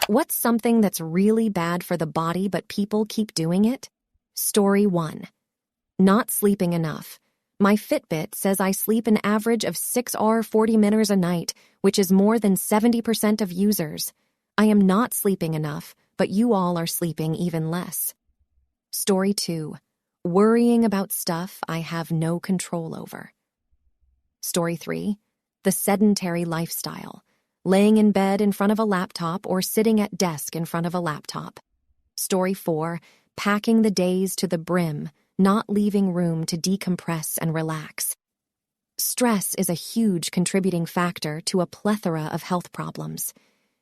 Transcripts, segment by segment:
What's something that's really bad for the body but people keep doing it? Story 1. Not sleeping enough. My Fitbit says I sleep an average of 6 hours 40 minutes a night, which is more than 70% of users. I am not sleeping enough, but you all are sleeping even less. Story 2. Worrying about stuff I have no control over. Story 3. The sedentary lifestyle. Laying in bed in front of a laptop or sitting at desk in front of a laptop. Story 4. Packing the days to the brim, not leaving room to decompress and relax. Stress is a huge contributing factor to a plethora of health problems.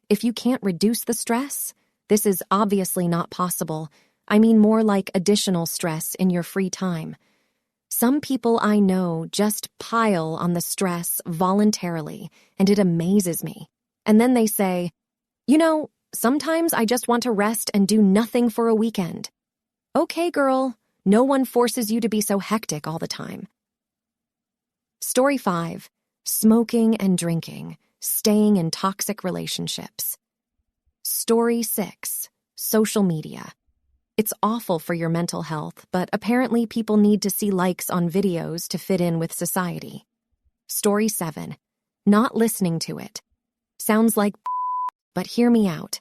If you can't reduce the stress, this is obviously not possible. I mean more like additional stress in your free time. Some people I know just pile on the stress voluntarily, and it amazes me. And then they say, sometimes I just want to rest and do nothing for a weekend. Okay, girl, no one forces you to be so hectic all the time. Story 5. Smoking and drinking, staying in toxic relationships. Story 6. Social media. It's awful for your mental health, but apparently people need to see likes on videos to fit in with society. Story 7. Not listening to it. Sounds like but hear me out.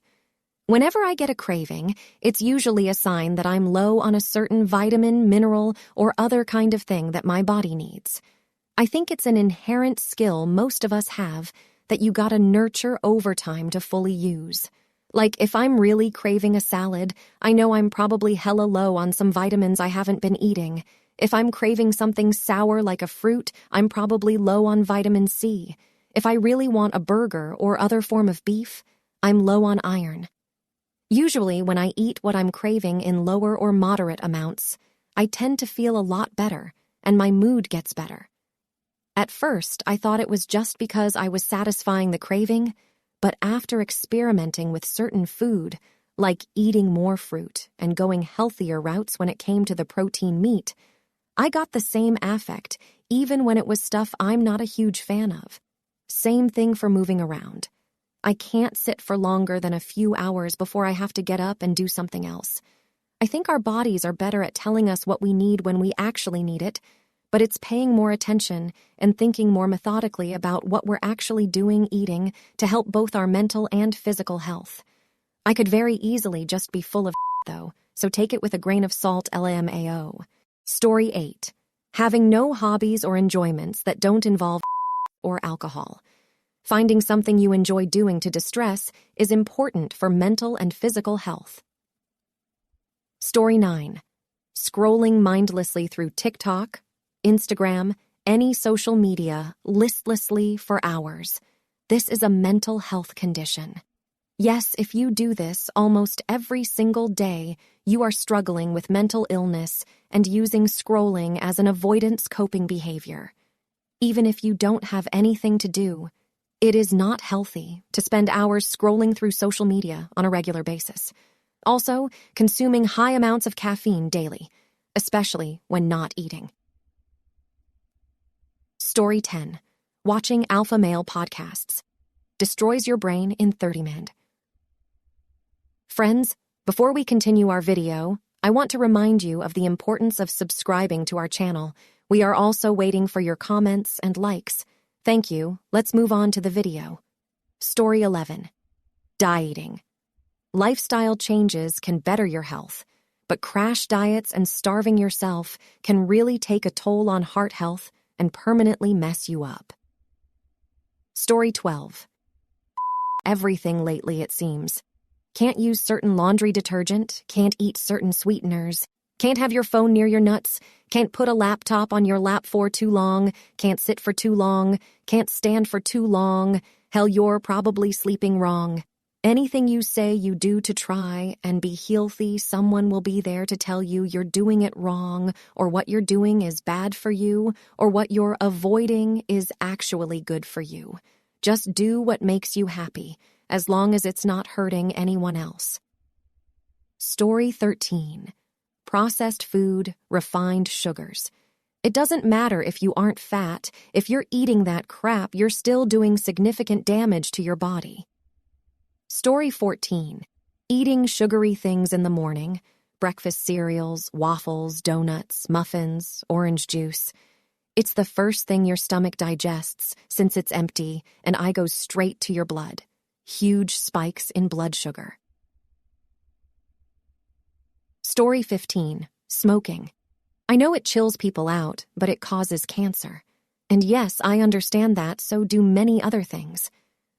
Whenever I get a craving, it's usually a sign that I'm low on a certain vitamin, mineral, or other kind of thing that my body needs. I think it's an inherent skill most of us have that you gotta nurture over time to fully use. Like, if I'm really craving a salad, I know I'm probably hella low on some vitamins I haven't been eating. If I'm craving something sour like a fruit, I'm probably low on vitamin C. If I really want a burger or other form of beef, I'm low on iron. Usually, when I eat what I'm craving in lower or moderate amounts, I tend to feel a lot better, and my mood gets better. At first, I thought it was just because I was satisfying the craving, but after experimenting with certain food, like eating more fruit and going healthier routes when it came to the protein meat, I got the same affect even when it was stuff I'm not a huge fan of. Same thing for moving around. I can't sit for longer than a few hours before I have to get up and do something else. I think our bodies are better at telling us what we need when we actually need it, but it's paying more attention and thinking more methodically about what we're actually doing, eating, to help both our mental and physical health. I could very easily just be full of though, so take it with a grain of salt, LMAO. Story 8. Having no hobbies or enjoyments that don't involve or alcohol. Finding something you enjoy doing to distress is important for mental and physical health. Story 9. Scrolling mindlessly through TikTok, Instagram, any social media, listlessly for hours. This is a mental health condition. Yes, if you do this almost every single day, you are struggling with mental illness and using scrolling as an avoidance coping behavior. Even if you don't have anything to do, it is not healthy to spend hours scrolling through social media on a regular basis. Also, consuming high amounts of caffeine daily, especially when not eating. Story 10. Watching alpha male podcasts. Destroys your brain in 30 minutes. Friends, before we continue our video, I want to remind you of the importance of subscribing to our channel. We are also waiting for your comments and likes. Thank you. Let's move on to the video. Story 11. Dieting. Lifestyle changes can better your health, but crash diets and starving yourself can really take a toll on heart health and permanently mess you up. Story 12. Everything lately, it seems. Can't use certain laundry detergent, can't eat certain sweeteners, can't have your phone near your nuts, can't put a laptop on your lap for too long, can't sit for too long, can't stand for too long. Hell, you're probably sleeping wrong. Anything you say you do to try and be healthy, someone will be there to tell you you're doing it wrong, or what you're doing is bad for you, or what you're avoiding is actually good for you. Just do what makes you happy, as long as it's not hurting anyone else. Story 13. Processed food, refined sugars. It doesn't matter if you aren't fat. If you're eating that crap, you're still doing significant damage to your body. Story 14. Eating sugary things in the morning. Breakfast cereals, waffles, donuts, muffins, orange juice. It's the first thing your stomach digests since it's empty, and I go straight to your blood. Huge spikes in blood sugar. Story 15. Smoking. I know it chills people out, but it causes cancer. And yes, I understand that, so do many other things.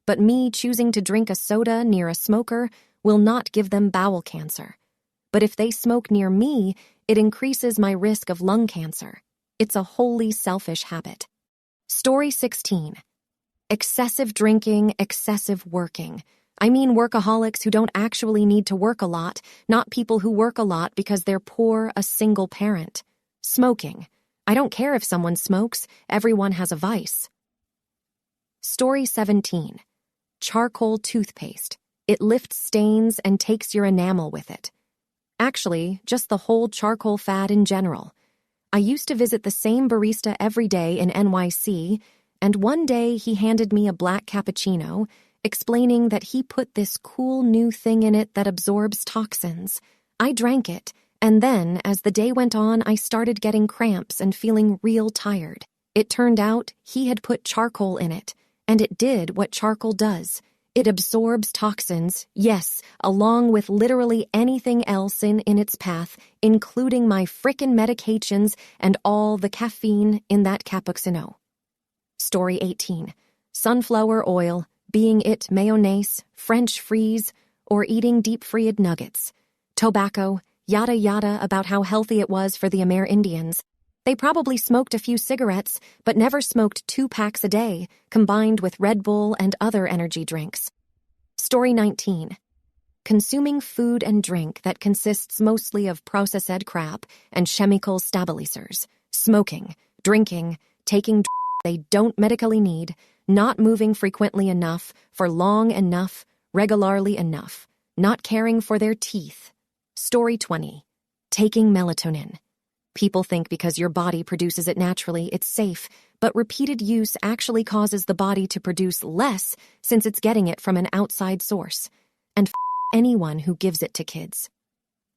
But me choosing to drink a soda near a smoker will not give them bowel cancer. But if they smoke near me, it increases my risk of lung cancer. It's a wholly selfish habit. Story 16. Excessive drinking, excessive working. I mean workaholics who don't actually need to work a lot, not people who work a lot because they're poor, a single parent. Smoking. I don't care if someone smokes, everyone has a vice. Story 17. Charcoal toothpaste. It lifts stains and takes your enamel with it. Actually, just the whole charcoal fad in general. I used to visit the same barista every day in NYC, and one day he handed me a black cappuccino, explaining that he put this cool new thing in it that absorbs toxins. I drank it, and then, as the day went on, I started getting cramps and feeling real tired. It turned out he had put charcoal in it, and it did what charcoal does. It absorbs toxins, yes, along with literally anything else in its path, including my frickin' medications and all the caffeine in that cappuccino. Story 18. Sunflower oil, being it mayonnaise, French freeze, or eating deep-fried nuggets. Tobacco, yada yada about how healthy it was for the Amerindians. They probably smoked a few cigarettes, but never smoked 2 packs a day, combined with Red Bull and other energy drinks. Story 19. Consuming food and drink that consists mostly of processed crap and chemical stabilizers. Smoking, drinking, taking they don't medically need, not moving frequently enough, for long enough, regularly enough, not caring for their teeth. Story 20. Taking melatonin. People think because your body produces it naturally, it's safe, but repeated use actually causes the body to produce less since it's getting it from an outside source. And anyone who gives it to kids.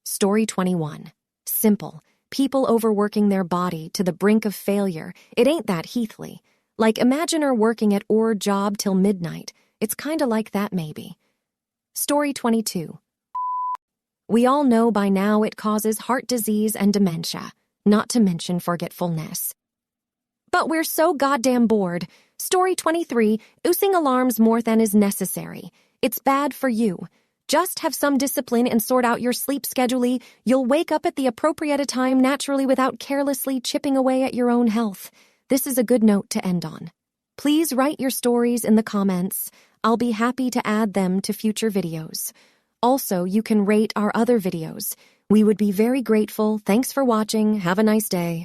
Story 21. Simple. People overworking their body to the brink of failure. It ain't that Heathley. Like, imagine her working at or job till midnight. It's kinda like that, maybe. Story 22. We all know by now it causes heart disease and dementia, not to mention forgetfulness. But we're so goddamn bored. Story 23, using alarms more than is necessary. It's bad for you. Just have some discipline and sort out your sleep schedule. You'll wake up at the appropriate time naturally without carelessly chipping away at your own health. This is a good note to end on. Please write your stories in the comments. I'll be happy to add them to future videos. Also, you can rate our other videos. We would be very grateful. Thanks for watching. Have a nice day.